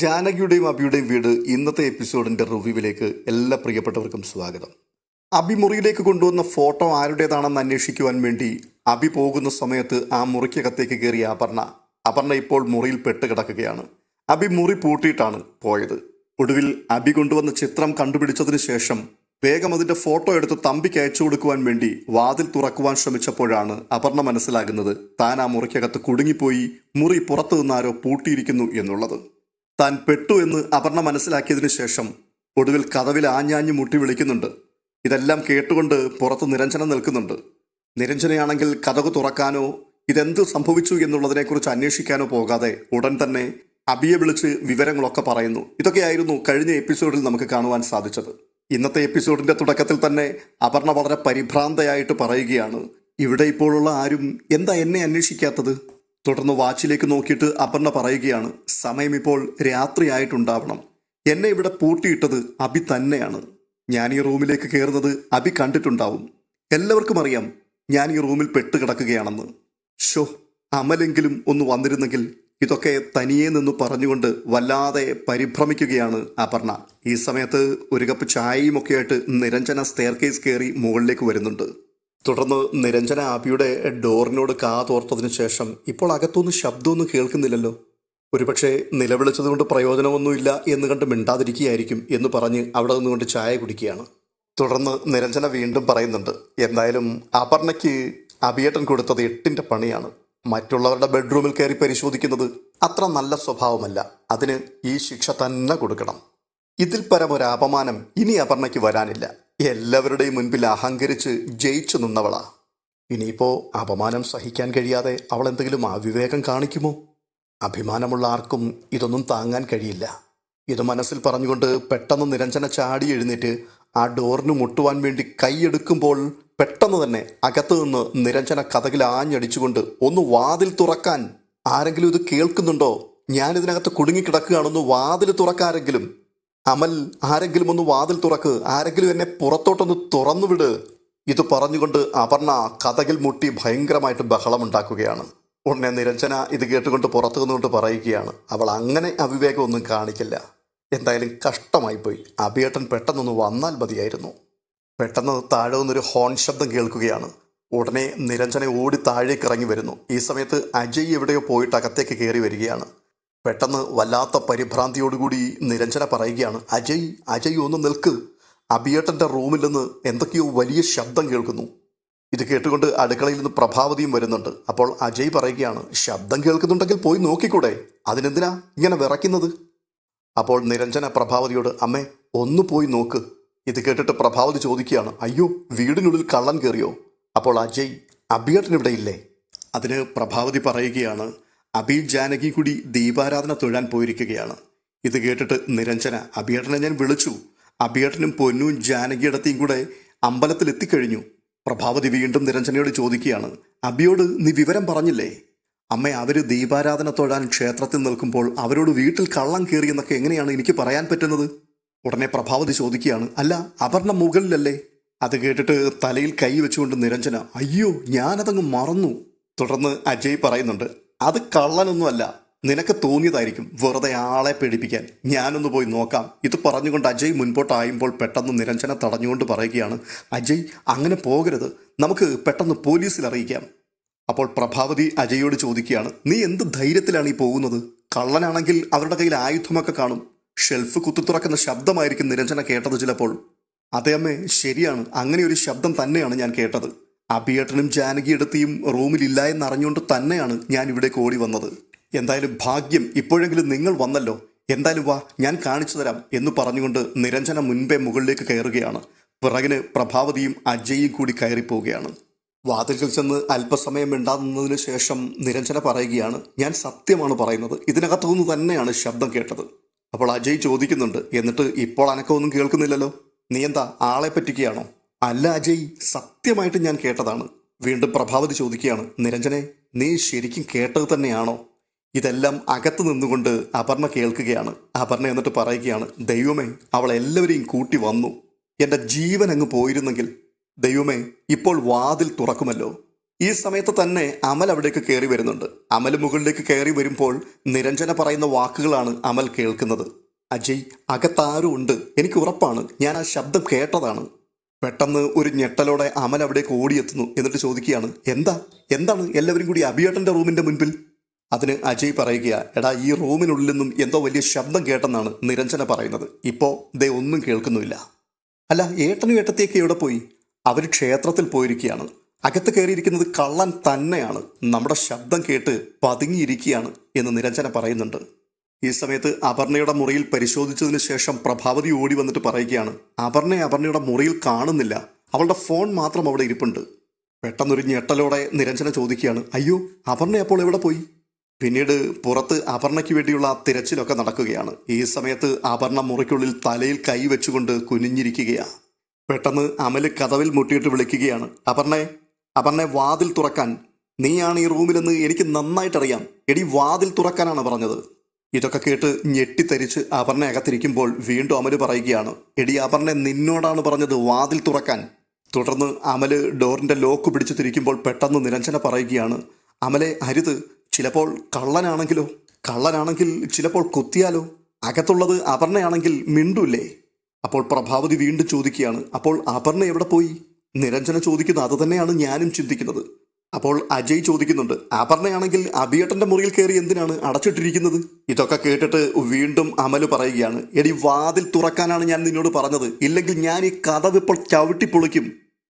ജാനകിയുടെയും അബിയുടെയും വീട് ഇന്നത്തെ എപ്പിസോഡിന്റെ റിവ്യൂവിലേക്ക് എല്ലാ പ്രിയപ്പെട്ടവർക്കും സ്വാഗതം. അബി മുറിയിലേക്ക് കൊണ്ടുവന്ന ഫോട്ടോ ആരുടേതാണെന്ന് അന്വേഷിക്കുവാൻ വേണ്ടി അബി പോകുന്ന സമയത്ത് ആ മുറിക്കകത്തേക്ക് കയറിയ അപർണ ഇപ്പോൾ മുറിയിൽ പെട്ടുകിടക്കുകയാണ്. അബി മുറി പൂട്ടിയിട്ടാണ് പോയത്. ഒടുവിൽ അബി കൊണ്ടുവന്ന ചിത്രം കണ്ടുപിടിച്ചതിന് ശേഷം വേഗം അതിന്റെ ഫോട്ടോ എടുത്ത് തമ്പിക്ക് അയച്ചു കൊടുക്കുവാൻ വേണ്ടി വാതിൽ തുറക്കുവാൻ ശ്രമിച്ചപ്പോഴാണ് അപർണ മനസ്സിലാകുന്നത് താൻ ആ മുറിക്കകത്ത് കുടുങ്ങിപ്പോയി, മുറി പുറത്തു നിന്നാരോ പൂട്ടിയിരിക്കുന്നു എന്നുള്ളത്. താൻ പെട്ടു എന്ന് അപർണ മനസ്സിലാക്കിയതിനു ശേഷം ഒടുവിൽ കതവിൽ ആഞ്ഞാഞ്ഞു മുട്ടി വിളിക്കുന്നുണ്ട്. ഇതെല്ലാം കേട്ടുകൊണ്ട് പുറത്ത് നിരഞ്ജന നിൽക്കുന്നുണ്ട്. നിരഞ്ജനയാണെങ്കിൽ കതക് തുറക്കാനോ ഇതെന്ത് സംഭവിച്ചു എന്നുള്ളതിനെക്കുറിച്ച് അന്വേഷിക്കാനോ പോകാതെ ഉടൻ തന്നെ അബിയെ വിളിച്ച് വിവരങ്ങളൊക്കെ പറയുന്നു. ഇതൊക്കെയായിരുന്നു കഴിഞ്ഞ എപ്പിസോഡിൽ നമുക്ക് കാണുവാൻ സാധിച്ചത്. ഇന്നത്തെ എപ്പിസോഡിന്റെ തുടക്കത്തിൽ തന്നെ അപർണ വളരെ പരിഭ്രാന്തയായിട്ട് പറയുകയാണ്, ഇവിടെ ഇപ്പോഴുള്ള ആരും എന്താ എന്നെ അന്വേഷിക്കാത്തത്? തുടർന്ന് വാച്ചിലേക്ക് നോക്കിയിട്ട് അപർണ പറയുകയാണ്, സമയം ഇപ്പോൾ രാത്രിയായിട്ടുണ്ടാവണം. എന്നെ ഇവിടെ പൂട്ടിയിട്ടത് അബി തന്നെയാണ്. ഞാൻ ഈ റൂമിലേക്ക് കയറുന്നത് അബി കണ്ടിട്ടുണ്ടാവും. എല്ലാവർക്കും അറിയാം ഞാൻ ഈ റൂമിൽ പെട്ടുകിടക്കുകയാണെന്ന്. ഷോ, അമലെങ്കിലും ഒന്ന് വന്നിരുന്നെങ്കിൽ. ഇതൊക്കെ തനിയെ നിന്ന് പറഞ്ഞുകൊണ്ട് വല്ലാതെ പരിഭ്രമിക്കുകയാണ് അപർണ. ഈ സമയത്ത് ഒരു കപ്പ് ചായയും ഒക്കെ ആയിട്ട് നിരഞ്ജന സ്റ്റെയർകേസ് കയറി മുകളിലേക്ക് വരുന്നുണ്ട്. തുടർന്ന് നിരഞ്ജന ആബിയുടെ ഡോറിനോട് കാതോർത്തതിന് ശേഷം ഇപ്പോൾ അകത്തൊന്നും ശബ്ദമൊന്നും കേൾക്കുന്നില്ലല്ലോ, ഒരുപക്ഷെ നിലവിളിച്ചതുകൊണ്ട് പ്രയോജനമൊന്നുമില്ല എന്ന് കണ്ട് മിണ്ടാതിരിക്കുകയായിരിക്കും എന്ന് പറഞ്ഞ് അവിടെ നിന്നുകൊണ്ട് ചായ കുടിക്കുകയാണ്. തുടർന്ന് നിരഞ്ജന വീണ്ടും പറയുന്നുണ്ട്, എന്തായാലും അപർണയ്ക്ക് അബിയേട്ടൻ കൊടുത്തത് 8ന്റെ പണിയാണ്. മറ്റുള്ളവരുടെ ബെഡ്റൂമിൽ കയറി പരിശോധിക്കുന്നത് അത്ര നല്ല സ്വഭാവമല്ല. അതിന് ഈ ശിക്ഷ തന്നെ കൊടുക്കണം. ഇതിൽ പരം ഒരു അപമാനം ഇനി അപർണയ്ക്ക് വരാനില്ല. എല്ലാവരുടെയും മുൻപിൽ അഹങ്കരിച്ച് ജയിച്ചു നിന്നവളാ. ഇനിയിപ്പോ അപമാനം സഹിക്കാൻ കഴിയാതെ അവൾ എന്തെങ്കിലും അവിവേകം കാണിക്കുമോ? അഭിമാനമുള്ള ആർക്കും ഇതൊന്നും താങ്ങാൻ കഴിയില്ല. ഇത് മനസ്സിൽ പറഞ്ഞുകൊണ്ട് പെട്ടെന്ന് നിരഞ്ജന ചാടി എഴുന്നേറ്റ് ആ ഡോറിന് മുട്ടുവാൻ വേണ്ടി കൈയെടുക്കുമ്പോൾ പെട്ടെന്ന് തന്നെ അകത്തു നിന്ന് നിരഞ്ജന കതകിൽ ആഞ്ഞടിച്ചുകൊണ്ട്, ഒന്ന് വാതിൽ തുറക്കാൻ. ആരെങ്കിലും ഇത് കേൾക്കുന്നുണ്ടോ? ഞാനിതിനകത്ത് കുടുങ്ങിക്കിടക്കുകയാണെന്ന് വാതിൽ തുറക്കാരെങ്കിലും. അമൽ, ആരെങ്കിലും ഒന്ന് വാതിൽ തുറക്ക്. ആരെങ്കിലും എന്നെ പുറത്തോട്ടൊന്ന് തുറന്നുവിട്. ഇത് പറഞ്ഞുകൊണ്ട് അപർണ കതകിൽ മുട്ടി ഭയങ്കരമായിട്ട് ബഹളമുണ്ടാക്കുകയാണ്. ഉടനെ നിരഞ്ജന ഇത് കേട്ടുകൊണ്ട് പുറത്തു നിന്നുകൊണ്ട് പറയുകയാണ്, അവൾ അങ്ങനെ അവിവേകമൊന്നും കാണിക്കില്ല. എന്തായാലും കഷ്ടമായിപ്പോയി. അബിയേട്ടൻ പെട്ടെന്നൊന്ന് വന്നാൽ മതിയായിരുന്നു. പെട്ടെന്ന് താഴെ നിന്നൊരു ഹോൺ ശബ്ദം കേൾക്കുകയാണ്. ഉടനെ നിരഞ്ജന ഓടി താഴേക്ക് ഇറങ്ങി വരുന്നു. ഈ സമയത്ത് അജയ് എവിടെയോ പോയിട്ട് അകത്തേക്ക് കയറി വരികയാണ്. പെട്ടെന്ന് വല്ലാത്ത പരിഭ്രാന്തിയോടുകൂടി നിരഞ്ജന പറയുകയാണ്, അജയ് ഒന്ന് നിൽക്ക്. അബിയേട്ടൻ്റെ റൂമിൽ നിന്ന് എന്തൊക്കെയോ വലിയ ശബ്ദം കേൾക്കുന്നു. ഇത് കേട്ടുകൊണ്ട് അടുക്കളയിൽ നിന്ന് പ്രഭാവതിയും വരുന്നുണ്ട്. അപ്പോൾ അജയ് പറയുകയാണ്, ശബ്ദം കേൾക്കുന്നുണ്ടെങ്കിൽ പോയി നോക്കിക്കൂടെ? അതിനെന്തിനാ ഇങ്ങനെ വിറയ്ക്കുന്നത്? അപ്പോൾ നിരഞ്ജന പ്രഭാവതിയോട്, അമ്മേ ഒന്ന് പോയി നോക്ക്. ഇത് കേട്ടിട്ട് പ്രഭാവതി ചോദിക്കുകയാണ്, അയ്യോ, വീടിനുള്ളിൽ കള്ളൻ കയറിയോ? അപ്പോൾ അജയ്, അബിയേട്ടൻ ഇവിടെ ഇല്ലേ? അതിന് പ്രഭാവതി പറയുകയാണ്, അബി ജാനകി കൂടി ദീപാരാധന തൊഴാൻ പോയിരിക്കുകയാണ്. ഇത് കേട്ടിട്ട് നിരഞ്ജന, അബിയേട്ടനെ ഞാൻ വിളിച്ചു. അബിയേട്ടനും പൊന്നും ജാനകിയിടത്തെയും കൂടെ അമ്പലത്തിൽ എത്തിക്കഴിഞ്ഞു. പ്രഭാവതി വീണ്ടും നിരഞ്ജനയോട് ചോദിക്കുകയാണ്, അബിയോട് നീ വിവരം പറഞ്ഞില്ലേ? അമ്മ, അവര് ദീപാരാധന തൊഴാൻ ക്ഷേത്രത്തിൽ നിൽക്കുമ്പോൾ അവരോട് വീട്ടിൽ കള്ളം കയറിയെന്നൊക്കെ എങ്ങനെയാണ് എനിക്ക് പറയാൻ പറ്റുന്നത്? ഉടനെ പ്രഭാവതി ചോദിക്കുകയാണ്, അല്ല അപർണ മുകളിലല്ലേ? അത് കേട്ടിട്ട് തലയിൽ കൈ വെച്ചുകൊണ്ട് നിരഞ്ജന, അയ്യോ, ഞാനതങ്ങ് മറന്നു. തുടർന്ന് അജയ് പറയുന്നുണ്ട്, അത് കള്ളനൊന്നുമല്ല, നിനക്ക് തോന്നിയതായിരിക്കും, വെറുതെ ആളെ പേടിപ്പിക്കാൻ. ഞാനൊന്ന് പോയി നോക്കാം. ഇത് പറഞ്ഞുകൊണ്ട് അജയ് മുൻപോട്ടായുമ്പോൾ പെട്ടെന്ന് നിരഞ്ജന തടഞ്ഞുകൊണ്ട് പറയുകയാണ്, അജയ്, അങ്ങനെ പോകരുത്, നമുക്ക് പെട്ടെന്ന് പോലീസിൽ അറിയിക്കാം. അപ്പോൾ പ്രഭാവതി അജയോട് ചോദിക്കുകയാണ്, നീ എന്ത് ധൈര്യത്തിലാണ് ഈ പോകുന്നത്? കള്ളനാണെങ്കിൽ അവരുടെ കയ്യിൽ ആയുധമൊക്കെ കാണും. ഷെൽഫ് കുത്തിത്തുറക്കുന്ന ശബ്ദമായിരിക്കും നിരഞ്ജന കേട്ടത് ചിലപ്പോൾ. അതേ അമ്മേ, ശരിയാണ്, അങ്ങനെ ഒരു ശബ്ദം തന്നെയാണ് ഞാൻ കേട്ടത്. അബിയേട്ടനും ജാനകിയെടുത്തിയും റൂമിലില്ല എന്നറിഞ്ഞുകൊണ്ട് തന്നെയാണ് ഞാൻ ഇവിടേക്ക് ഓടി വന്നത്. എന്തായാലും ഭാഗ്യം, ഇപ്പോഴെങ്കിലും നിങ്ങൾ വന്നല്ലോ. എന്തായാലും വാ, ഞാൻ കാണിച്ചു തരാം എന്ന് പറഞ്ഞുകൊണ്ട് നിരഞ്ജന മുൻപേ മുകളിലേക്ക് കയറുകയാണ്. പിറകിന് പ്രഭാവതിയും അജയും കൂടി കയറിപ്പോവുകയാണ്. വാതിൽക്കൽ ചെന്ന് അല്പസമയം മിണ്ടാകുന്നതിന് ശേഷം നിരഞ്ജന പറയുകയാണ്, ഞാൻ സത്യമാണ് പറയുന്നത്, ഇതിനകത്തുനിന്ന് തന്നെയാണ് ശബ്ദം കേട്ടത്. അപ്പോൾ അജയ് ചോദിക്കുന്നുണ്ട്, എന്നിട്ട് ഇപ്പോൾ അനക്കമൊന്നും കേൾക്കുന്നില്ലല്ലോ, നീ എന്താ ആളെ പറ്റിക്കുകയാണോ? അല്ല അജയ്, സത്യമായിട്ട് ഞാൻ കേട്ടതാണ്. വീണ്ടും പ്രഭാവതി ചോദിക്കുകയാണ്, നിരഞ്ജനെ, നീ ശരിക്കും കേട്ടത് തന്നെയാണോ? ഇതെല്ലാം അകത്ത് നിന്നുകൊണ്ട് അപർണ കേൾക്കുകയാണ്. അപർണ എന്നിട്ട് പറയുകയാണ്, ദൈവമേ, അവൾ എല്ലാവരെയും കൂട്ടി വന്നു. എൻ്റെ ജീവൻ അങ്ങ് പോയിരുന്നെങ്കിൽ. ദൈവമേ, ഇപ്പോൾ വാതിൽ തുറക്കുമല്ലോ. ഈ സമയത്ത് തന്നെ അമൽ അവിടേക്ക് കയറി വരുന്നുണ്ട്. അമൽ മുകളിലേക്ക് കയറി വരുമ്പോൾ നിരഞ്ജന പറയുന്ന വാക്കുകളാണ് അമൽ കേൾക്കുന്നത്. അജയ്, അകത്താരും ഉണ്ട്, എനിക്ക് ഉറപ്പാണ്, ഞാൻ ആ ശബ്ദം കേട്ടതാണ്. പെട്ടെന്ന് ഒരു ഞെട്ടലോടെ അമൽ അവിടേക്ക് ഓടിയെത്തുന്നു. എന്നിട്ട് ചോദിക്കുകയാണ്, എന്താണ് എല്ലാവരും കൂടി അഭിയേട്ടന്റെ റൂമിന്റെ മുൻപിൽ? അതിന് അജയ് പറയുക, എടാ, ഈ റൂമിനുള്ളിൽ നിന്നും എന്തോ വലിയ ശബ്ദം കേട്ടെന്നാണ് നിരഞ്ജന പറയുന്നത്. ഇപ്പോ ദേ ഒന്നും കേൾക്കുന്നുമില്ല. അല്ല, ഏട്ടനും ഏട്ടത്തിയൊക്കെ എവിടെ പോയി? അവർ ക്ഷേത്രത്തിൽ പോയിരിക്കുകയാണ്. അകത്ത് കയറിയിരിക്കുന്നത് കള്ളൻ തന്നെയാണ്. നമ്മുടെ ശബ്ദം കേട്ട് പതുങ്ങിയിരിക്കുകയാണ് എന്ന് നിരഞ്ജന പറയുന്നുണ്ട്. ഈ സമയത്ത് അപർണയുടെ മുറിയിൽ പരിശോധിച്ചതിന് ശേഷം പ്രഭാവതി ഓടി വന്നിട്ട് പറയുകയാണ്, അപർണയുടെ മുറിയിൽ കാണുന്നില്ല, അവളുടെ ഫോൺ മാത്രം അവിടെ ഇരിപ്പുണ്ട്. പെട്ടെന്നൊരു ഞെട്ടലോടെ നിരഞ്ജന ചോദിക്കുകയാണ്, അയ്യോ, അപർണ അപ്പോൾ എവിടെ പോയി? പിന്നീട് പുറത്ത് അപർണയ്ക്ക് വേണ്ടിയുള്ള തിരച്ചിലൊക്കെ നടക്കുകയാണ്. ഈ സമയത്ത് അപർണ മുറിക്കുള്ളിൽ തലയിൽ കൈ വെച്ചുകൊണ്ട് കുനിഞ്ഞിരിക്കുകയാണ്. പെട്ടെന്ന് അമല് കതവിൽ മുട്ടിയിട്ട് വിളിക്കുകയാണ്, അപർണെ വാതിൽ തുറക്കാൻ. നീയാണ് ഈ റൂമിലെന്ന് എനിക്ക് നന്നായിട്ടറിയാം. എടി, വാതിൽ തുറക്കാനാണ് പറഞ്ഞത്. ഇതൊക്കെ കേട്ട് ഞെട്ടിത്തരിച്ച് അപർണ അകത്തിരിക്കുമ്പോൾ വീണ്ടും അമല് പറയുകയാണ്, എടി അപർണെ, നിന്നോടാണ് പറഞ്ഞത് വാതിൽ തുറക്കാൻ. തുടർന്ന് അമല് ഡോറിന്റെ ലോക്ക് പിടിച്ചു തിരിക്കുമ്പോൾ പെട്ടെന്ന് നിരഞ്ജന പറയുകയാണ്, അമലെ, അരുത്, ചിലപ്പോൾ കള്ളനാണെങ്കിൽ ചിലപ്പോൾ കുത്തിയാലോ? അകത്തുള്ളത് അപർണയാണെങ്കിൽ മിണ്ടൂല്ലേ? അപ്പോൾ പ്രഭാവതി വീണ്ടും ചോദിക്കുകയാണ്, അപ്പോൾ അപർണ എവിടെ പോയി? നിരഞ്ജന ചോദിക്കുന്നത് അത് തന്നെയാണ് ഞാനും ചിന്തിക്കുന്നത്. അപ്പോൾ അജയ് ചോദിക്കുന്നുണ്ട്, അപർണയാണെങ്കിൽ അഭിയേട്ടന്റെ മുറിയിൽ കയറി എന്തിനാണ് അടച്ചിട്ടിരിക്കുന്നത്? ഇതൊക്കെ കേട്ടിട്ട് വീണ്ടും അമല് പറയുകയാണ്, എടി, വാതിൽ തുറക്കാനാണ് ഞാൻ നിന്നോട് പറഞ്ഞത്, ഇല്ലെങ്കിൽ ഞാൻ ഈ കതവിപ്പോൾ ചവിട്ടിപ്പൊളിക്കും.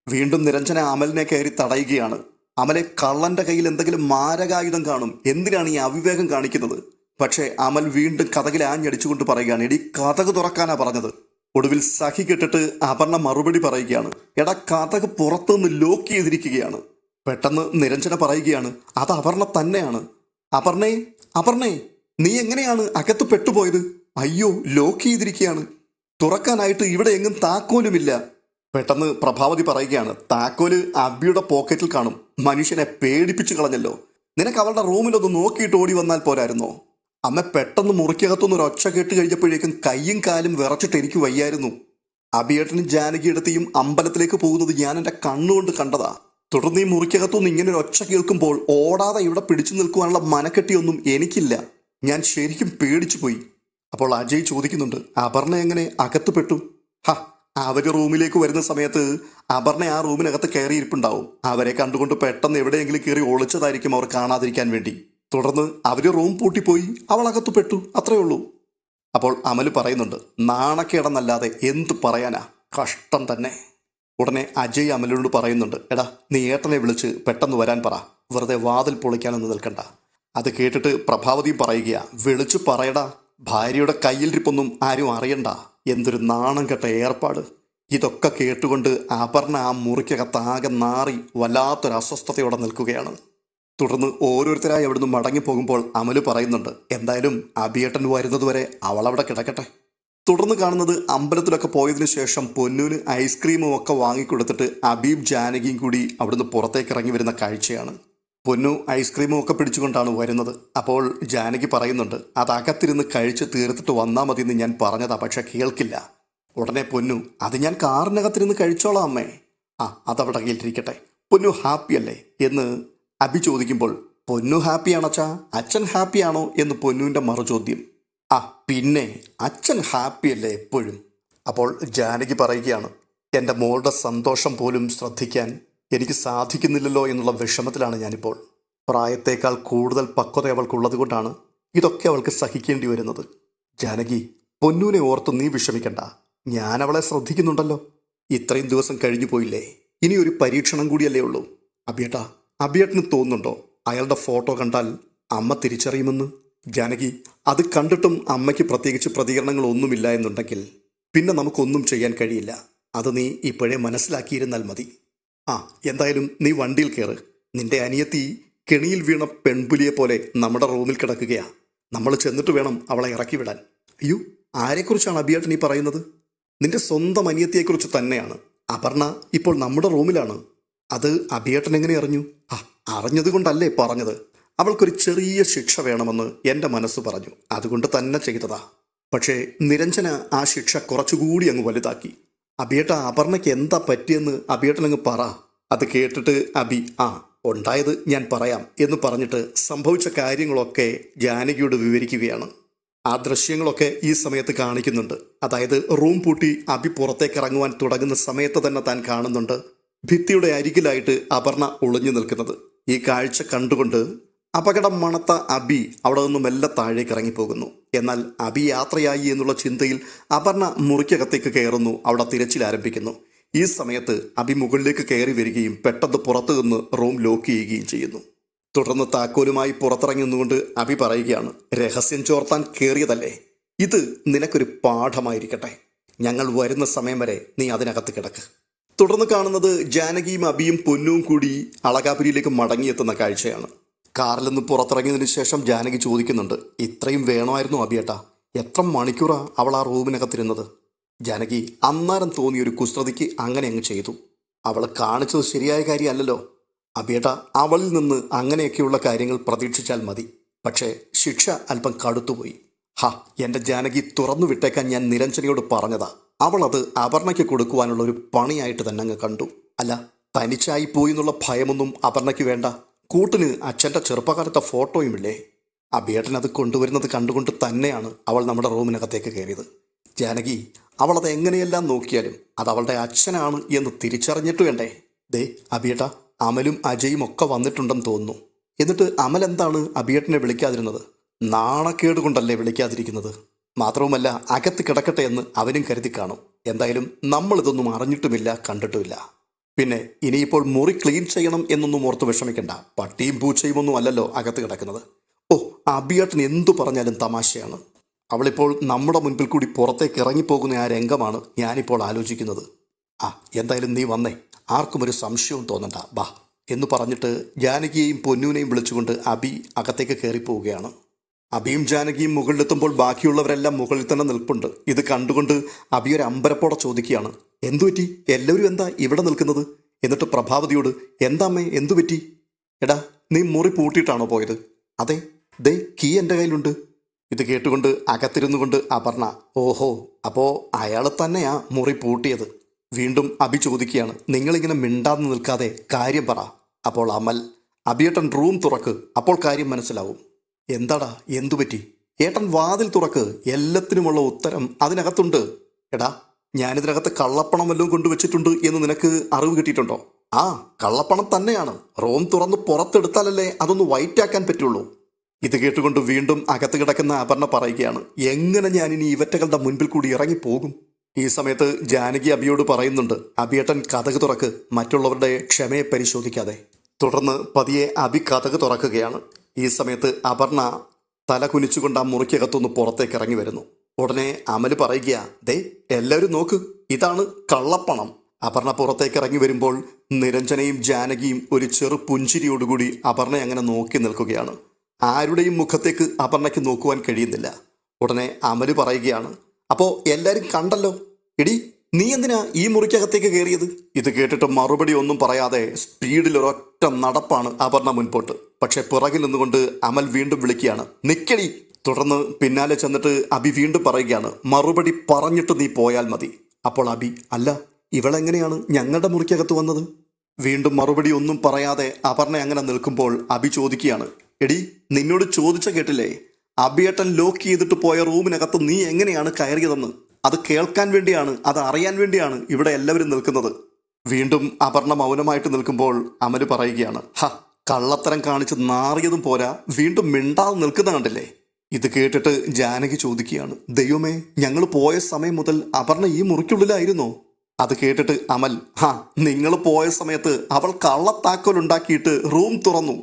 വീണ്ടും നിരഞ്ജന അമലിനെ കയറി തടയുകയാണ്. അമലെ, കള്ളന്റെ കയ്യിൽ എന്തെങ്കിലും മാരകായുധം കാണും, എന്തിനാണ് ഈ അവിവേകം കാണിക്കുന്നത്? പക്ഷേ അമൽ വീണ്ടും കതകിൽ ആഞ്ഞടിച്ചുകൊണ്ട് പറയുകയാണ്, എടി, കതക് തുറക്കാനാ പറഞ്ഞത്. ഒടുവിൽ സഹി കെട്ടിട്ട് അപർണ മറുപടി പറയുകയാണ്, എടാ, കതക് പുറത്തുനിന്ന് ലോക്ക് ചെയ്തിരിക്കുകയാണ്. പെട്ടെന്ന് നിരഞ്ജന പറയുകയാണ്, അത് അപർണ തന്നെയാണ്. അപർണേ, നീ എങ്ങനെയാണ് അകത്ത് പെട്ടുപോയത്? അയ്യോ, ലോക്ക് ചെയ്തിരിക്കുകയാണ്, തുറക്കാനായിട്ട് ഇവിടെ എങ്ങും താക്കോലുമില്ല. പെട്ടെന്ന് പ്രഭാവതി പറയുകയാണ്, താക്കോല് അബിയുടെ പോക്കറ്റിൽ കാണും. മനുഷ്യനെ പേടിപ്പിച്ചു കളഞ്ഞല്ലോ. നിനക്ക് അവളുടെ റൂമിലൊന്ന് നോക്കിയിട്ട് ഓടി വന്നാൽ പോരായിരുന്നോ? അമ്മ പെട്ടെന്ന് മുറിക്കകത്തുനിന്ന് ഒരു ഒച്ച കേട്ട് കഴിഞ്ഞപ്പോഴേക്കും കയ്യും കാലും വിറച്ചിട്ട് എനിക്ക് വയ്യായിരുന്നു. അബിയേട്ടനും ജാനകിയെടുത്തിയും അമ്പലത്തിലേക്ക് പോകുന്നത് ഞാൻ എൻ്റെ കണ്ണുകൊണ്ട് കണ്ടതാ. തുടർന്ന് ഈ മുറിക്കകത്തുനിന്ന് ഇങ്ങനെ ഒരു ഒച്ച കേൾക്കുമ്പോൾ ഓടാതെ ഇവിടെ പിടിച്ചു നിൽക്കുവാനുള്ള മനക്കെട്ടിയൊന്നും എനിക്കില്ല. ഞാൻ ശരിക്കും പേടിച്ചു പോയി. അപ്പോൾ അജയ് ചോദിക്കുന്നുണ്ട്, അപർണ എങ്ങനെ അകത്ത് പെട്ടു? അവർ റൂമിലേക്ക് വരുന്ന സമയത്ത് അപർണ ആ റൂമിനകത്ത് കയറിയിരിപ്പുണ്ടാവും. അവരെ കണ്ടുകൊണ്ട് പെട്ടെന്ന് എവിടെയെങ്കിലും കയറി ഒളിച്ചതായിരിക്കും അവർ കാണാതിരിക്കാൻ വേണ്ടി. തുടർന്ന് അവർ റൂം പൂട്ടിപ്പോയി, അവൾ അകത്ത് പെട്ടു, അത്രേ ഉള്ളൂ. അപ്പോൾ അമല് പറയുന്നുണ്ട്, നാണക്കേടെന്നല്ലാതെ എന്ത് പറയാനാ, കഷ്ടം തന്നെ. ഉടനെ അജയ് അമലിനോട് പറയുന്നുണ്ട്, എടാ, നീ ഏട്ടനെ വിളിച്ച് പെട്ടെന്ന് വരാൻ പറ, വെറുതെ വാതിൽ പൊളിക്കാനൊന്നും നിൽക്കണ്ട. അത് കേട്ടിട്ട് പ്രഭാവതിയും പറയുകയാ, വിളിച്ചു പറയടാ, ഭാര്യയുടെ കയ്യിലിരിപ്പൊന്നും ആരും അറിയണ്ട. എന്തൊരു നാണം കെട്ട ഏർപ്പാട്. ഇതൊക്കെ കേട്ടുകൊണ്ട് അപർണ ആ മുറിക്കകത്താകെ നാറി വല്ലാത്തൊരു അസ്വസ്ഥതയോടെ നിൽക്കുകയാണ്. തുടർന്ന് ഓരോരുത്തരായി അവിടുന്ന് മടങ്ങിപ്പോകുമ്പോൾ അമല് പറയുന്നുണ്ട്, എന്തായാലും അഭിയേട്ടൻ വരുന്നതുവരെ അവളവിടെ കിടക്കട്ടെ. തുടർന്ന് കാണുന്നത് അമ്പലത്തിലൊക്കെ പോയതിനു ശേഷം പൊന്നൂന് ഐസ്ക്രീമും ഒക്കെ വാങ്ങിക്കൊടുത്തിട്ട് അബീബ് ജാനകിയും കൂടി അവിടുന്ന് പുറത്തേക്ക് ഇറങ്ങി വരുന്ന കാഴ്ചയാണ്. പൊന്നു ഐസ്ക്രീമും ഒക്കെ പിടിച്ചുകൊണ്ടാണ് വരുന്നത്. അപ്പോൾ ജാനകി പറയുന്നുണ്ട്, അത് അകത്തിരുന്ന് കഴിച്ച് തീർത്തിട്ട് വന്നാൽ മതി എന്ന് ഞാൻ പറഞ്ഞതാ, പക്ഷെ കേൾക്കില്ല. ഉടനെ പൊന്നു, അത് ഞാൻ കാറിനകത്തിരുന്ന് കഴിച്ചോളാം അമ്മേ. അതവിടെ കയ്യിലിരിക്കട്ടെ, പൊന്നു ഹാപ്പിയല്ലേ എന്ന് അബി ചോദിക്കുമ്പോൾ, പൊന്നു ഹാപ്പിയാണച്ചാ, അച്ഛൻ ഹാപ്പിയാണോ എന്ന് പൊന്നുവിൻ്റെ മറുചോദ്യം. പിന്നെ അച്ഛൻ ഹാപ്പിയല്ലേ എപ്പോഴും. അപ്പോൾ ജാനകി പറയുകയാണ്, എൻ്റെ മോളുടെ സന്തോഷം പോലും ശ്രദ്ധിക്കാൻ എനിക്ക് സാധിക്കുന്നില്ലല്ലോ എന്നുള്ള വിഷമത്തിലാണ് ഞാനിപ്പോൾ. പ്രായത്തേക്കാൾ കൂടുതൽ പക്വത അവൾക്കുള്ളത് കൊണ്ടാണ് ഇതൊക്കെ അവൾക്ക് സഹിക്കേണ്ടി വരുന്നത്. ജാനകി, പൊന്നൂനെ ഓർത്ത് നീ വിഷമിക്കണ്ട, ഞാൻ അവളെ ശ്രദ്ധിക്കുന്നുണ്ടല്ലോ. ഇത്രയും ദിവസം കഴിഞ്ഞു പോയില്ലേ, ഇനി ഒരു പരീക്ഷണം കൂടിയല്ലേ ഉള്ളൂ. അബിയേട്ടന് തോന്നുന്നുണ്ടോ അയാളുടെ ഫോട്ടോ കണ്ടാൽ അമ്മ തിരിച്ചറിയുമെന്ന്? ജാനകി, അത് കണ്ടിട്ടും അമ്മയ്ക്ക് പ്രത്യേകിച്ച് പ്രതികരണങ്ങളൊന്നുമില്ല എന്നുണ്ടെങ്കിൽ പിന്നെ നമുക്കൊന്നും ചെയ്യാൻ കഴിയില്ല. അത് നീ ഇപ്പോഴേ മനസ്സിലാക്കിയിരുന്നാൽ മതി. എന്തായാലും നീ വണ്ടിയിൽ കയറ്. നിന്റെ അനിയത്തി കെണിയിൽ വീണ പെൺപുലിയെ പോലെ നമ്മുടെ റൂമിൽ കിടക്കുകയാ. നമ്മൾ ചെന്നിട്ട് വേണം അവളെ ഇറക്കി വിടാൻ. അയ്യോ, ആരെക്കുറിച്ചാണ് അബിയേട്ടൻ ഈ പറയുന്നത്? നിന്റെ സ്വന്തം അനിയത്തിയെക്കുറിച്ച് തന്നെയാണ്. അപർണ ഇപ്പോൾ നമ്മുടെ റൂമിലാണ്. അത് അബിയേട്ടൻ എങ്ങനെ അറിഞ്ഞു? അറിഞ്ഞതുകൊണ്ടല്ലേ പറഞ്ഞത്. അവൾക്കൊരു ചെറിയ ശിക്ഷ വേണമെന്ന് എൻ്റെ മനസ്സ് പറഞ്ഞു, അതുകൊണ്ട് തന്നെ ചെയ്തതാ. പക്ഷേ നിരഞ്ജന ആ ശിക്ഷ കുറച്ചുകൂടി അങ്ങ് വലുതാക്കി. അബിയേട്ട, അപർണയ്ക്ക് എന്താ പറ്റിയെന്ന് അബിയേട്ടൻ അങ്ങ് പറ. അത് കേട്ടിട്ട് അബി, ഉണ്ടായത് ഞാൻ പറയാം എന്ന് പറഞ്ഞിട്ട് സംഭവിച്ച കാര്യങ്ങളൊക്കെ ജാനകിയോട് വിവരിക്കുകയാണ്. ആ ദൃശ്യങ്ങളൊക്കെ ഈ സമയത്ത് കാണിക്കുന്നുണ്ട്. അതായത് റൂം പൂട്ടി അഭി പുറത്തേക്ക് ഇറങ്ങുവാൻ തുടങ്ങുന്ന സമയത്ത് തന്നെ താൻ കാണുന്നുണ്ട് ഭിത്തിയുടെ അരികിലായിട്ട് അപർണ ഒളിഞ്ഞു നിൽക്കുന്നത്. ഈ കാഴ്ച കണ്ടുകൊണ്ട് അപകടം മണത്ത അബി അവിടെ നിന്ന് മെല്ലെ താഴേക്ക് ഇറങ്ങിപ്പോകുന്നു. എന്നാൽ അബി യാത്രയായി എന്നുള്ള ചിന്തയിൽ അപർണ മുറിക്കകത്തേക്ക് കയറുന്നു. അവിടെ തിരച്ചിൽ ആരംഭിക്കുന്നു. ഈ സമയത്ത് അബി മുകളിലേക്ക് കയറി വരികയും പെട്ടെന്ന് പുറത്തു നിന്ന് റൂം ലോക്ക് ചെയ്യുകയും ചെയ്യുന്നു. തുടർന്ന് താക്കോലുമായി പുറത്തിറങ്ങി നിന്നുകൊണ്ട് അബി പറയുകയാണ്, രഹസ്യം ചോർത്താൻ കയറിയതല്ലേ, ഇത് നിനക്കൊരു പാഠമായിരിക്കട്ടെ. ഞങ്ങൾ വരുന്ന സമയം വരെ നീ അതിനകത്ത് കിടക്ക്. തുടർന്ന് കാണുന്നത് ജാനകിയും അബിയും പൊന്നുവും കൂടി അളകാപുരിയിലേക്ക് മടങ്ങിയെത്തുന്ന കാഴ്ചയാണ്. കാറിൽ നിന്ന് പുറത്തിറങ്ങിയതിനു ശേഷം ജാനകി ചോദിക്കുന്നുണ്ട്, ഇത്രയും വേണമായിരുന്നു അബിയേട്ടാ? എത്ര മണിക്കൂറാ അവൾ ആ റൂമിനകത്തിരുന്നത്? ജാനകി അന്നേരം തോന്നിയൊരു കുസൃതിക്ക് അങ്ങനെ അങ്ങ് ചെയ്തു. അവൾ കാണിച്ചത് ശരിയായ കാര്യമല്ലല്ലോ അബിയേട്ടാ. അവളിൽ നിന്ന് അങ്ങനെയൊക്കെയുള്ള കാര്യങ്ങൾ പ്രതീക്ഷിച്ചാൽ മതി. പക്ഷേ ശിക്ഷ അല്പം കടുത്തുപോയി. എൻ്റെ ജാനകി തുറന്നു വിട്ടേക്കാൻ ഞാൻ നിരഞ്ജനയോട് പറഞ്ഞതാ. അവൾ അത് അപർണയ്ക്ക് കൊടുക്കുവാനുള്ള ഒരു പണിയായിട്ട് തന്നെ അങ്ങ് കണ്ടു. അല്ല, തനിച്ചായി പോയി എന്നുള്ള ഭയമൊന്നും അപർണയ്ക്ക് വേണ്ട. കൂട്ടിന് അച്ഛൻ്റെ ചെറുപ്പകാലത്തെ ഫോട്ടോയുമില്ലേ? അബിയേട്ടൻ അത് കൊണ്ടുവരുന്നത് കണ്ടുകൊണ്ട് തന്നെയാണ് അവൾ നമ്മുടെ റൂമിനകത്തേക്ക് കയറിയത്. ജാനകി, അവളത് എങ്ങനെയെല്ലാം നോക്കിയാലും അത് അവളുടെ അച്ഛനാണ് എന്ന് തിരിച്ചറിഞ്ഞിട്ട് വേണ്ടേ? ദേ അബിയേട്ട, അമലും അജയും ഒക്കെ വന്നിട്ടുണ്ടെന്ന് തോന്നുന്നു. എന്നിട്ട് അമൽ എന്താണ് അബിയേട്ടനെ വിളിക്കാതിരുന്നത്? നാണക്കേട് കൊണ്ടല്ലേ വിളിക്കാതിരിക്കുന്നത്? മാത്രവുമല്ല അകത്ത് കിടക്കട്ടെ എന്ന് അവനും കരുതി കാണും. എന്തായാലും നമ്മളിതൊന്നും അറിഞ്ഞിട്ടുമില്ല, കണ്ടിട്ടുമില്ല. പിന്നെ ഇനിയിപ്പോൾ മുറി ക്ലീൻ ചെയ്യണം എന്നൊന്നും ഓർത്ത് വിഷമിക്കണ്ട. പട്ടിയും പൂച്ചയും ഒന്നും അല്ലല്ലോ അകത്ത് കിടക്കുന്നത്. ഓ, അബിയേട്ടൻ എന്തു പറഞ്ഞാലും തമാശയാണ്. അവളിപ്പോൾ നമ്മുടെ മുൻപിൽ കൂടി പുറത്തേക്ക് ഇറങ്ങിപ്പോകുന്ന ആ രംഗമാണ് ഞാനിപ്പോൾ ആലോചിക്കുന്നത്. എന്തായാലും നീ വന്നേ, ആർക്കും ഒരു സംശയവും തോന്നണ്ട, ബാ എന്ന് പറഞ്ഞിട്ട് ജാനകിയെയും പൊന്നൂനെയും വിളിച്ചുകൊണ്ട് അബി അകത്തേക്ക് കയറിപ്പോവുകയാണ്. അബിയും ജാനകിയും മുകളിലെത്തുമ്പോൾ ബാക്കിയുള്ളവരെല്ലാം മുകളിൽ തന്നെ നിൽപ്പുണ്ട്. ഇത് കണ്ടുകൊണ്ട് അബി ഒരു അമ്പരപ്പോടെ ചോദിക്കുകയാണ്, എന്തുപറ്റി? എല്ലാവരും എന്താ ഇവിടെ നിൽക്കുന്നത്? എന്നിട്ട് പ്രഭാവതിയോട്, എന്താ അമ്മേ എന്തുപറ്റി? എടാ, നീ മുറി പൂട്ടിയിട്ടാണോ പോയത്? അതെ, ദേ കീ എൻ്റെ കയ്യിലുണ്ട്. ഇത് കേട്ടുകൊണ്ട് അകത്തിരുന്നു കൊണ്ട് അപർണ, ഓഹോ, അപ്പോൾ അയാൾ തന്നെയാ മുറി പൂട്ടിയത്. വീണ്ടും അബി ചോദിക്കുകയാണ്, നിങ്ങളിങ്ങനെ മിണ്ടാതെ നിൽക്കാതെ കാര്യം പറ. അപ്പോൾ അമൽ, അബിയേട്ടൻ റൂം തുറക്ക്, അപ്പോൾ കാര്യം മനസ്സിലാവും. എന്താടാ, എന്തുപറ്റി? ഏട്ടൻ വാതിൽ തുറക്ക്, എല്ലാത്തിനുമുള്ള ഉത്തരം അതിനകത്തുണ്ട്. എടാ, ഞാനിതിനകത്ത് കള്ളപ്പണം വല്ലതും കൊണ്ടുവച്ചിട്ടുണ്ട് എന്ന് നിനക്ക് അറിവ് കിട്ടിയിട്ടുണ്ടോ? കള്ളപ്പണം തന്നെയാണ്. റൂം തുറന്ന് പുറത്തെടുത്താലല്ലേ അതൊന്ന് വൈറ്റാക്കാൻ പറ്റുള്ളൂ. ഇത് കേട്ടുകൊണ്ട് വീണ്ടും അകത്ത് കിടക്കുന്ന അപർണ പറയുകയാണ്, എങ്ങനെ ഞാനിനി ഇവറ്റകളുടെ മുൻപിൽ കൂടി ഇറങ്ങിപ്പോകും? ഈ സമയത്ത് ജാനകി അബിയോട് പറയുന്നുണ്ട്, അബിയേട്ടൻ കതക് തുറക്ക്, മറ്റുള്ളവരുടെ ക്ഷമയെ പരിശോധിക്കാതെ. തുടർന്ന് പതിയെ അബി കതക് തുറക്കുകയാണ്. ഈ സമയത്ത് അപർണ തല കുനിച്ചുകൊണ്ട് ആ മുറിക്കകത്തുനിന്ന് പുറത്തേക്ക് ഇറങ്ങി വരുന്നു. ഉടനെ അമൽ പറയുക, ദേ എല്ലാവരും നോക്ക്, ഇതാണ് കള്ളപ്പണം. അപർണ പുറത്തേക്ക് ഇറങ്ങി വരുമ്പോൾ നിരഞ്ജനയും ജാനകിയും ഒരു ചെറു പുഞ്ചിരിയോടുകൂടി അപർണയെ അങ്ങനെ നോക്കി നിൽക്കുകയാണ്. ആരുടെയും മുഖത്തേക്ക് അപർണയ്ക്ക് നോക്കുവാൻ കഴിയുന്നില്ല. ഉടനെ അമല് പറയുകയാണ്, അപ്പോൾ എല്ലാവരും കണ്ടല്ലോ. എടി, നീ എന്തിനാ ഈ മുറിക്കകത്തേക്ക് കയറിയത്? ഇത് കേട്ടിട്ട് മറുപടി ഒന്നും പറയാതെ സ്പീഡിൽ ഒരൊറ്റ നടപ്പാണ് അപർണ മുൻപോട്ട്. പക്ഷെ പിറകിൽ നിന്നുകൊണ്ട് അമൽ വീണ്ടും വിളിക്കുകയാണ്, നിക്കടി. തുടർന്ന് പിന്നാലെ ചെന്നിട്ട് അബി വീണ്ടും പറയുകയാണ്, മറുപടി പറഞ്ഞിട്ട് നീ പോയാൽ മതി. അപ്പോൾ അബി, അല്ല, ഇവളെങ്ങനെയാണ് ഞങ്ങളുടെ മുറിക്കകത്ത് വന്നത്? വീണ്ടും മറുപടി ഒന്നും പറയാതെ അപർണ അങ്ങനെ നിൽക്കുമ്പോൾ അബി ചോദിക്കുകയാണ്, എടി, നിന്നോട് ചോദിച്ച കേട്ടില്ലേ? അബിയേട്ടൻ ലോക്ക് ചെയ്തിട്ട് പോയ റൂമിനകത്ത് നീ എങ്ങനെയാണ് കയറിയതെന്ന്? അത് കേൾക്കാൻ വേണ്ടിയാണ്, അത് അറിയാൻ വേണ്ടിയാണ് ഇവിടെ എല്ലാവരും നിൽക്കുന്നത്. വീണ്ടും അപർണ മൗനമായിട്ട് നിൽക്കുമ്പോൾ അമല് പറയുകയാണ്, കള്ളത്തരം കാണിച്ച് നാറിയതും പോരാ, വീണ്ടും മിണ്ടാതെ നിൽക്കുന്ന കണ്ടില്ലേ? ഇത് കേട്ടിട്ട് ജാനകി ചോദിക്കുകയാണ്, ദൈവമേ, ഞങ്ങൾ പോയ സമയം മുതൽ അപർണ ഈ മുറിക്കുള്ളിലായിരുന്നോ? അത് കേട്ടിട്ട് അമൽ, നിങ്ങൾ പോയ സമയത്ത് അവൾ കള്ളത്താക്കോലുണ്ടാക്കിയിട്ട് റൂം തുറന്നു.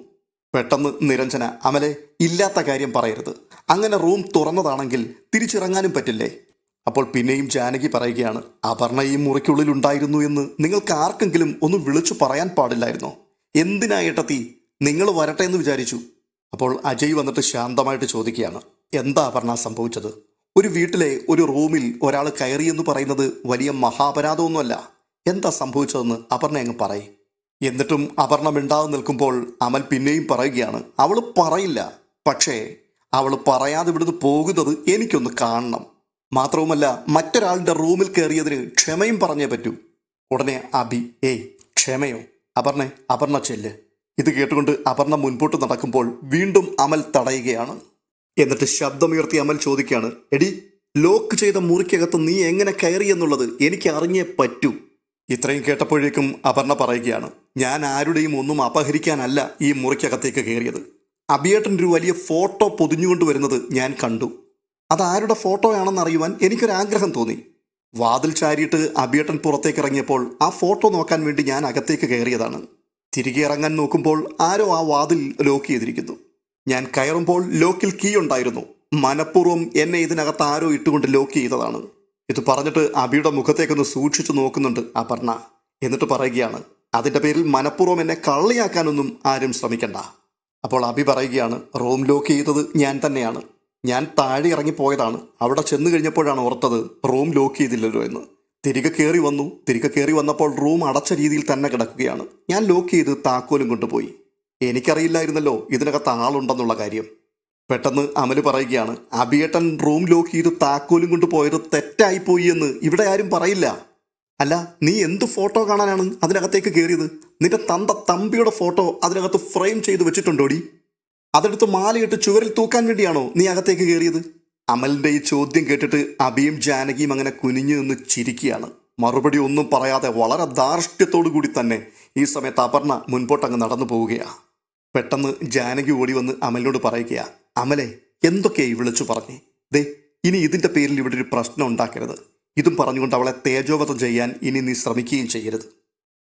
പെട്ടെന്ന് നിരഞ്ജന, അമലെ, ഇല്ലാത്ത കാര്യം പറയരുത്. അങ്ങനെ റൂം തുറന്നതാണെങ്കിൽ തിരിച്ചിറങ്ങാനും പറ്റില്ലേ? അപ്പോൾ പിന്നെയും ജാനകി പറയുകയാണ്, അപർണ ഈ മുറിക്കുള്ളിൽ ഉണ്ടായിരുന്നു എന്ന് നിങ്ങൾക്ക് ആർക്കെങ്കിലും ഒന്ന് വിളിച്ചു പറയാൻ പാടില്ലായിരുന്നോ? എന്തിനായിട്ടത്തി നിങ്ങൾ വരട്ടെ എന്ന് വിചാരിച്ചു? അപ്പോൾ അജയ് വന്നിട്ട് ശാന്തമായിട്ട് ചോദിക്കുകയാണ്, എന്താ അപർണ സംഭവിച്ചത്? ഒരു വീട്ടിലെ ഒരു റൂമിൽ ഒരാൾ കയറിയെന്ന് പറയുന്നത് വലിയ മഹാപരാധമൊന്നുമല്ല. എന്താ സംഭവിച്ചതെന്ന് അപർണ അങ്ങ് പറയും. എന്നിട്ടും അപർണ മിണ്ടാതെ നിൽക്കുമ്പോൾ അമൽ പിന്നെയും പറയുകയാണ്, അവൾ പറയില്ല. പക്ഷേ അവൾ പറയാതെ ഇവിടുന്ന് പോകുന്നത് എനിക്കൊന്ന് കാണണം. മാത്രവുമല്ല, മറ്റൊരാളുടെ റൂമിൽ കയറിയതിന് ക്ഷമയും പറഞ്ഞേ പറ്റൂ. ഉടനെ അബി, ക്ഷമയോ? അപർണ ചെല്ല്. ഇത് കേട്ടുകൊണ്ട് അപർണ മുൻപോട്ട് നടക്കുമ്പോൾ വീണ്ടും അമൽ തടയുകയാണ്. എന്നിട്ട് ശബ്ദമുയർത്തി അമൽ ചോദിക്കുകയാണ്, എടി, ലോക്ക് ചെയ്ത മുറിക്കകത്ത് നീ എങ്ങനെ കയറി എന്നുള്ളത് എനിക്ക് അറിഞ്ഞേ പറ്റൂ. ഇത്രയും കേട്ടപ്പോഴേക്കും അപർണ പറയുകയാണ്, ഞാൻ ആരുടെയും ഒന്നും അപഹരിക്കാനല്ല ഈ മുറിക്കകത്തേക്ക് കയറിയത്. അഭിയേട്ടൻ്റെ ഒരു വലിയ ഫോട്ടോ പൊതിഞ്ഞുകൊണ്ട് വരുന്നത് ഞാൻ കണ്ടു. അതാരുടെ ഫോട്ടോയാണെന്ന് അറിയുവാൻ എനിക്കൊരാഗ്രഹം തോന്നി. വാതിൽ ചാരിയിട്ട് അഭിയേട്ടൻ പുറത്തേക്ക് ഇറങ്ങിയപ്പോൾ ആ ഫോട്ടോ നോക്കാൻ വേണ്ടി ഞാൻ അകത്തേക്ക് കയറിയതാണ്. തിരികെ ഇറങ്ങാൻ നോക്കുമ്പോൾ ആരോ ആ വാതിൽ ലോക്ക് ചെയ്തിരിക്കുന്നു. ഞാൻ കയറുമ്പോൾ ലോക്കിൽ കീ ഉണ്ടായിരുന്നു. മനഃപൂർവ്വം എന്നെ ഇതിനകത്ത് ആരോ ഇട്ടുകൊണ്ട് ലോക്ക് ചെയ്തതാണ്. ഇത് പറഞ്ഞിട്ട് അബിയുടെ മുഖത്തേക്കൊന്ന് സൂക്ഷിച്ചു നോക്കുന്നുണ്ട് അപർണ. എന്നിട്ട് പറയുകയാണ്, അതിൻ്റെ പേരിൽ മനഃപൂർവ്വം എന്നെ കള്ളിയാക്കാനൊന്നും ആരും ശ്രമിക്കണ്ട. അപ്പോൾ അബി പറയുകയാണ്, റൂം ലോക്ക് ചെയ്തത് ഞാൻ തന്നെയാണ്. ഞാൻ താഴെ ഇറങ്ങിപ്പോയതാണ്. അവിടെ ചെന്ന് കഴിഞ്ഞപ്പോഴാണ് ഓർത്തത് റൂം ലോക്ക് ചെയ്തില്ലല്ലോ എന്ന്. തിരികെ കയറി വന്നപ്പോൾ റൂം അടച്ച രീതിയിൽ തന്നെ കിടക്കുകയാണ്. ഞാൻ ലോക്ക് ചെയ്ത് താക്കോലും കൊണ്ടുപോയി. എനിക്കറിയില്ലായിരുന്നല്ലോ ഇതിനകത്ത് ആളുണ്ടെന്നുള്ള കാര്യം. പെട്ടെന്ന് അമല് പറയുകയാണ്, അബിയേട്ടൻ റൂം ലോക്ക് ചെയ്ത് താക്കോലും കൊണ്ടുപോയത് തെറ്റായിപ്പോയി എന്ന് ഇവിടെ ആരും പറയില്ല. അല്ല, നീ എന്ത് ഫോട്ടോ കാണാനാണ് അതിനകത്തേക്ക് കയറിയത്? നിന്റെ തമ്പിയുടെ ഫോട്ടോ അതിനകത്ത് ഫ്രെയിം ചെയ്ത് വെച്ചിട്ടുണ്ടോടി? അതെടുത്ത് മാലയിട്ട് ചുവരിൽ തൂക്കാൻ വേണ്ടിയാണോ നീ അകത്തേക്ക് കയറിയത്? അമലിൻ്റെ ഈ ചോദ്യം കേട്ടിട്ട് അബിയും ജാനകിയും അങ്ങനെ കുനിഞ്ഞു നിന്ന് ചിരിക്കുകയാണ്. മറുപടി ഒന്നും പറയാതെ വളരെ ധാർഷ്ട്യത്തോടു കൂടി തന്നെ ഈ സമയത്ത് അപർണ മുൻപോട്ടങ്ങ് നടന്നു പോവുകയാണ്. പെട്ടെന്ന് ജാനകി ഓടി വന്ന് അമലിനോട് പറയുകയാ, അമലെ, എന്തൊക്കെയായി വിളിച്ചു പറഞ്ഞേ? ദേ, ഇനി ഇതിൻ്റെ പേരിൽ ഇവിടെ ഒരു പ്രശ്നം ഉണ്ടാക്കരുത്. ഇതും പറഞ്ഞുകൊണ്ട് അവളെ തേജോവധം ചെയ്യാൻ ഇനി നീ ശ്രമിക്കുകയും ചെയ്യരുത്.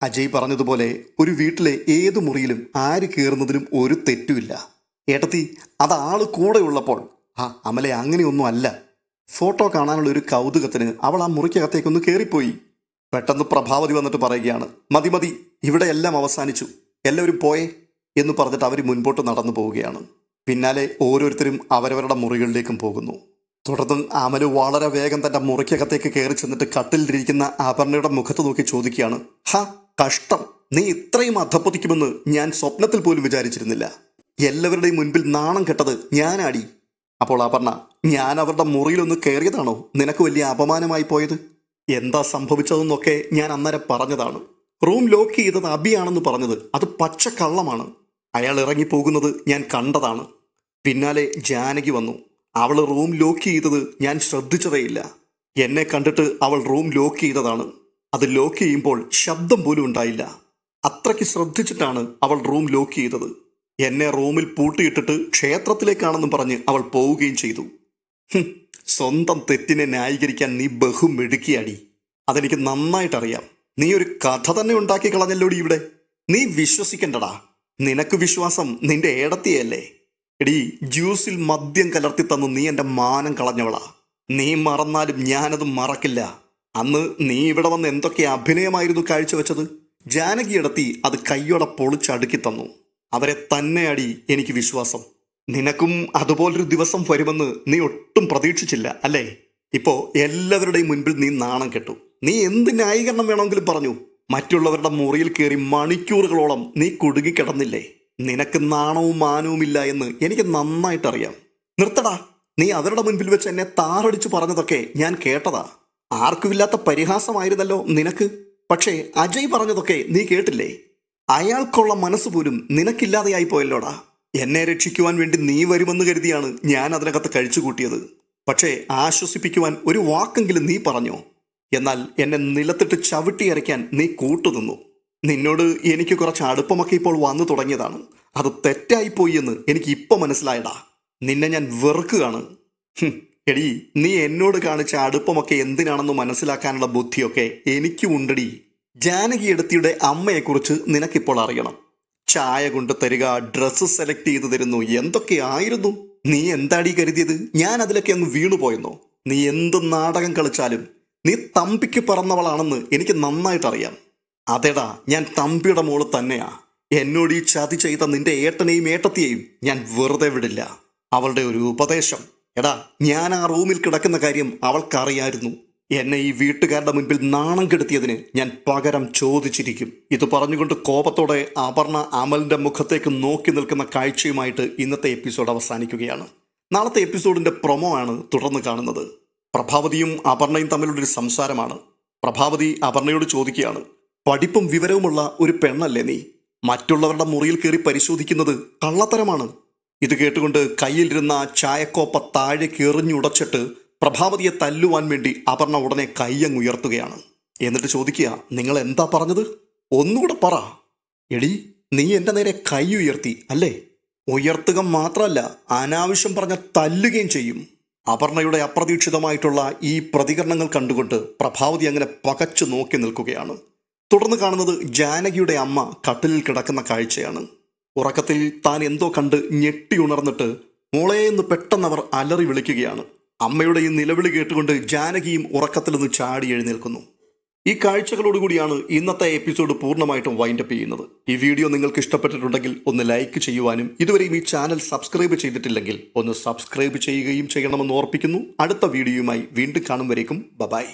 അജയ് പറഞ്ഞതുപോലെ ഒരു വീട്ടിലെ ഏത് മുറിയിലും ആര് കയറുന്നതിനും ഒരു തെറ്റുമില്ല. ഏട്ടത്തി, അത് ആള് കൂടെ ഉള്ളപ്പോൾ. അമലെ, അങ്ങനെയൊന്നും അല്ല. ഫോട്ടോ കാണാനുള്ള ഒരു കൗതുകത്തിന് അവൾ ആ മുറിക്കകത്തേക്കൊന്ന് കയറിപ്പോയി. പെട്ടെന്ന് പ്രഭാവതി വന്നിട്ട് പറയുകയാണ്, മതി, ഇവിടെ എല്ലാം അവസാനിച്ചു, എല്ലാവരും പോയേ എന്ന് പറഞ്ഞിട്ട് അവർ മുൻപോട്ട് നടന്നു പോവുകയാണ്. പിന്നാലെ ഓരോരുത്തരും അവരവരുടെ മുറികളിലേക്കും പോകുന്നു. തുടർന്ന് അമല് വളരെ വേഗം തൻ്റെ മുറിക്കകത്തേക്ക് കയറി ചെന്നിട്ട് കട്ടിലിരിക്കുന്ന അപർണയുടെ മുഖത്ത് നോക്കി ചോദിക്കുകയാണ്, കഷ്ടം, നീ ഇത്രയും അധപ്പതിക്കുമെന്ന് ഞാൻ സ്വപ്നത്തിൽ പോലും വിചാരിച്ചിരുന്നില്ല. എല്ലാവരുടെയും മുൻപിൽ നാണം കെട്ടത് ഞാനാടി. അപ്പോൾ അപർണ, ഞാൻ അവരുടെ മുറിയിലൊന്ന് കയറിയതാണോ നിനക്ക് വലിയ അപമാനമായി പോയത്? എന്താ സംഭവിച്ചതെന്നൊക്കെ ഞാൻ അന്നേരം പറഞ്ഞതാണ്. റൂം ലോക്ക് ചെയ്തത് അബിയാണെന്ന് പറഞ്ഞത് അത് പച്ചക്കള്ളമാണ്. അയാൾ ഇറങ്ങിപ്പോകുന്നത് ഞാൻ കണ്ടതാണ്. പിന്നാലെ ജാനകി വന്നു. അവൾ റൂം ലോക്ക് ചെയ്തത് ഞാൻ ശ്രദ്ധിച്ചതേയില്ല. എന്നെ കണ്ടിട്ട് അവൾ റൂം ലോക്ക് ചെയ്തതാണ്. അത് ലോക്ക് ചെയ്യുമ്പോൾ ശബ്ദം പോലും ഉണ്ടായില്ല. അത്രയ്ക്ക് ശ്രദ്ധിച്ചിട്ടാണ് അവൾ റൂം ലോക്ക് ചെയ്തത്. എന്നെ റൂമിൽ പൂട്ടിയിട്ടിട്ട് ക്ഷേത്രത്തിലേക്കാണെന്നും പറഞ്ഞ് അവൾ പോവുകയും ചെയ്തു. സ്വന്തം തെറ്റിനെ ന്യായീകരിക്കാൻ നീ ബഹുമിടുക്കിയാടി. അതെനിക്ക് നന്നായിട്ടറിയാം. നീ ഒരു കഥ തന്നെ ഉണ്ടാക്കി കളഞ്ഞല്ലോടി ഇവിടെ. നീ വിശ്വസിക്കണ്ടടാ. നിനക്ക് വിശ്വാസം നിന്റെ ഏടത്തിയല്ലേ? എടീ, ജ്യൂസിൽ മദ്യം കലർത്തി തന്നു നീ എൻ്റെ മാനം കളഞ്ഞവളാ. നീ മറന്നാലും ഞാനത് മറക്കില്ല. അന്ന് നീ ഇവിടെ വന്ന് എന്തൊക്കെ അഭിനയമായിരുന്നു കാഴ്ചവെച്ചത്. ജാനകി ഇടത്തി അത് കയ്യോടെ പൊളിച്ചടുക്കി തന്നു. അവരെ തന്നെയാടി എനിക്ക് വിശ്വാസം. നിനക്കും അതുപോലൊരു ദിവസം വരുമെന്ന് നീ ഒട്ടും പ്രതീക്ഷിച്ചില്ല അല്ലേ? ഇപ്പോൾ എല്ലാവരുടെയും മുൻപിൽ നീ നാണം കെട്ടു. നീ എന്ത് ന്യായീകരണം വേണമെങ്കിലും പറഞ്ഞു. മറ്റുള്ളവരുടെ മുറിയിൽ കയറി മണിക്കൂറുകളോളം നീ കുടുങ്ങിക്കിടന്നില്ലേ? നിനക്ക് നാണവും മാനവുമില്ല എന്ന് എനിക്ക് നന്നായിട്ടറിയാം. നിർത്തടാ. നീ അവരുടെ മുൻപിൽ വെച്ച് എന്നെ താറടിച്ചു പറഞ്ഞതൊക്കെ ഞാൻ കേട്ടതാ. ആർക്കുമില്ലാത്ത പരിഹാസമായിരുന്നല്ലോ നിനക്ക്. പക്ഷേ അജയ് പറഞ്ഞതൊക്കെ നീ കേട്ടില്ലേ? അയാൾക്കുള്ള മനസ്സ് പോലും നിനക്കില്ലാതെയായി പോയല്ലോടാ. എന്നെ രക്ഷിക്കുവാൻ വേണ്ടി നീ വരുമെന്ന് കരുതിയാണ് ഞാൻ അതിനകത്ത് കഴിച്ചുകൂട്ടിയത്. പക്ഷേ ആശ്വസിപ്പിക്കുവാൻ ഒരു വാക്കെങ്കിലും നീ പറഞ്ഞോ? എന്നാൽ എന്നെ നിലത്തിട്ട് ചവിട്ടി അരയ്ക്കാൻ നീ കൂട്ടുനിന്നു. നിന്നോട് എനിക്ക് കുറച്ച് അടുപ്പമൊക്കെ ഇപ്പോൾ വന്നു തുടങ്ങിയതാണ്. അത് തെറ്റായിപ്പോയി എന്ന് എനിക്ക് ഇപ്പം മനസ്സിലായടാ. നിന്നെ ഞാൻ വെറുക്കുകയാണ്. എടീ, നീ എന്നോട് കാണിച്ച അടുപ്പമൊക്കെ എന്തിനാണെന്ന് മനസ്സിലാക്കാനുള്ള ബുദ്ധിയൊക്കെ എനിക്കും ഉണ്ടടി. ജാനകി എടുത്തിയുടെ അമ്മയെക്കുറിച്ച് നിനക്കിപ്പോൾ അറിയണം. ചായ കൊണ്ട് തരിക, ഡ്രസ്സ് സെലക്ട് ചെയ്ത് തരുന്നു, എന്തൊക്കെയായിരുന്നു. നീ എന്താടി കരുതിയത് ഞാൻ അതിലൊക്കെ അങ്ങ് വീണുപോയെന്നോ? നീ എന്ത് നാടകം കളിച്ചാലും നീ തമ്പിക്ക് പറന്നവളാണെന്ന് എനിക്ക് നന്നായിട്ടറിയാം. അതെടാ, ഞാൻ തമ്പിയുടെ മോള് തന്നെയാ. എന്നോട് ഈ ചതി ചെയ്ത നിന്റെ ഏട്ടനെയും ഏട്ടത്തിയെയും ഞാൻ വെറുതെ വിടില്ല. അവളുടെ ഒരു ഉപദേശം. എടാ, ഞാൻ ആ റൂമിൽ കിടക്കുന്ന കാര്യം അവൾക്കറിയായിരുന്നു. എന്നെ ഈ വീട്ടുകാരുടെ മുൻപിൽ നാണം കെടുത്തിയതിന് ഞാൻ പകരം ചോദിച്ചിരിക്കും. ഇത് പറഞ്ഞുകൊണ്ട് കോപത്തോടെ അപർണ അമലിന്റെ മുഖത്തേക്ക് നോക്കി നിൽക്കുന്ന കാഴ്ചയുമായിട്ട് ഇന്നത്തെ എപ്പിസോഡ് അവസാനിക്കുകയാണ്. നാളത്തെ എപ്പിസോഡിന്റെ പ്രൊമോ ആണ് തുടർന്ന് കാണുന്നത്. പ്രഭാവതിയും അപർണയും തമ്മിലുള്ളൊരു സംസാരമാണ്. പ്രഭാവതി അപർണയോട് ചോദിക്കുകയാണ്, പഠിപ്പും വിവരവുമുള്ള ഒരു പെണ്ണല്ലേ നീ? മറ്റുള്ളവരുടെ മുറിയിൽ കയറി പരിശോധിക്കുന്നത് കള്ളത്തരമാണ്. ഇത് കേട്ടുകൊണ്ട് കയ്യിലിരുന്ന ചായക്കോപ്പ താഴെ എറിഞ്ഞുടച്ചിട്ട് പ്രഭാവതിയെ തല്ലുവാൻ വേണ്ടി അപർണ ഉടനെ കൈയങ്ങുയർത്തുകയാണ്. എന്നിട്ട് ചോദിക്കുക, നിങ്ങൾ എന്താ പറഞ്ഞത്? ഒന്നുകൂടെ പറ. എടി, നീ എൻ്റെ നേരെ കൈ ഉയർത്തി അല്ലേ? ഉയർത്തുക മാത്രമല്ല, അനാവശ്യം പറഞ്ഞ തല്ലുകയും ചെയ്യും. അപർണയുടെ അപ്രതീക്ഷിതമായിട്ടുള്ള ഈ പ്രതികരണങ്ങൾ കണ്ടുകൊണ്ട് പ്രഭാവതി അങ്ങനെ പകച്ചു നോക്കി നിൽക്കുകയാണ്. തുടർന്ന് കാണുന്നത് ജാനകിയുടെ അമ്മ കട്ടിലിൽ കിടക്കുന്ന കാഴ്ചയാണ്. ഉറക്കത്തിൽ താൻ എന്തോ കണ്ട് ഞെട്ടി ഉണർന്നിട്ട് മോളെ എന്ന് പെട്ടെന്ന് അവർ അലറി വിളിക്കുകയാണ്. അമ്മയുടെ ഈ നിലവിളി കേട്ടുകൊണ്ട് ജാനകിയും ഉറക്കത്തിൽ നിന്ന് ചാടി എഴുന്നേൽക്കുന്നു. ഈ കാഴ്ചകളോടുകൂടിയാണ് ഇന്നത്തെ എപ്പിസോഡ് പൂർണ്ണമായിട്ടും വൈൻഡപ്പ് ചെയ്യുന്നത്. ഈ വീഡിയോ നിങ്ങൾക്ക് ഇഷ്ടപ്പെട്ടിട്ടുണ്ടെങ്കിൽ ഒന്ന് ലൈക്ക് ചെയ്യുവാനും ഇതുവരെയും ഈ ചാനൽ സബ്സ്ക്രൈബ് ചെയ്തിട്ടില്ലെങ്കിൽ ഒന്ന് സബ്സ്ക്രൈബ് ചെയ്യുകയും ചെയ്യണമെന്ന് ഓർപ്പിക്കുന്നു. അടുത്ത വീഡിയോയുമായി വീണ്ടും കാണും വരേക്കും ബൈ.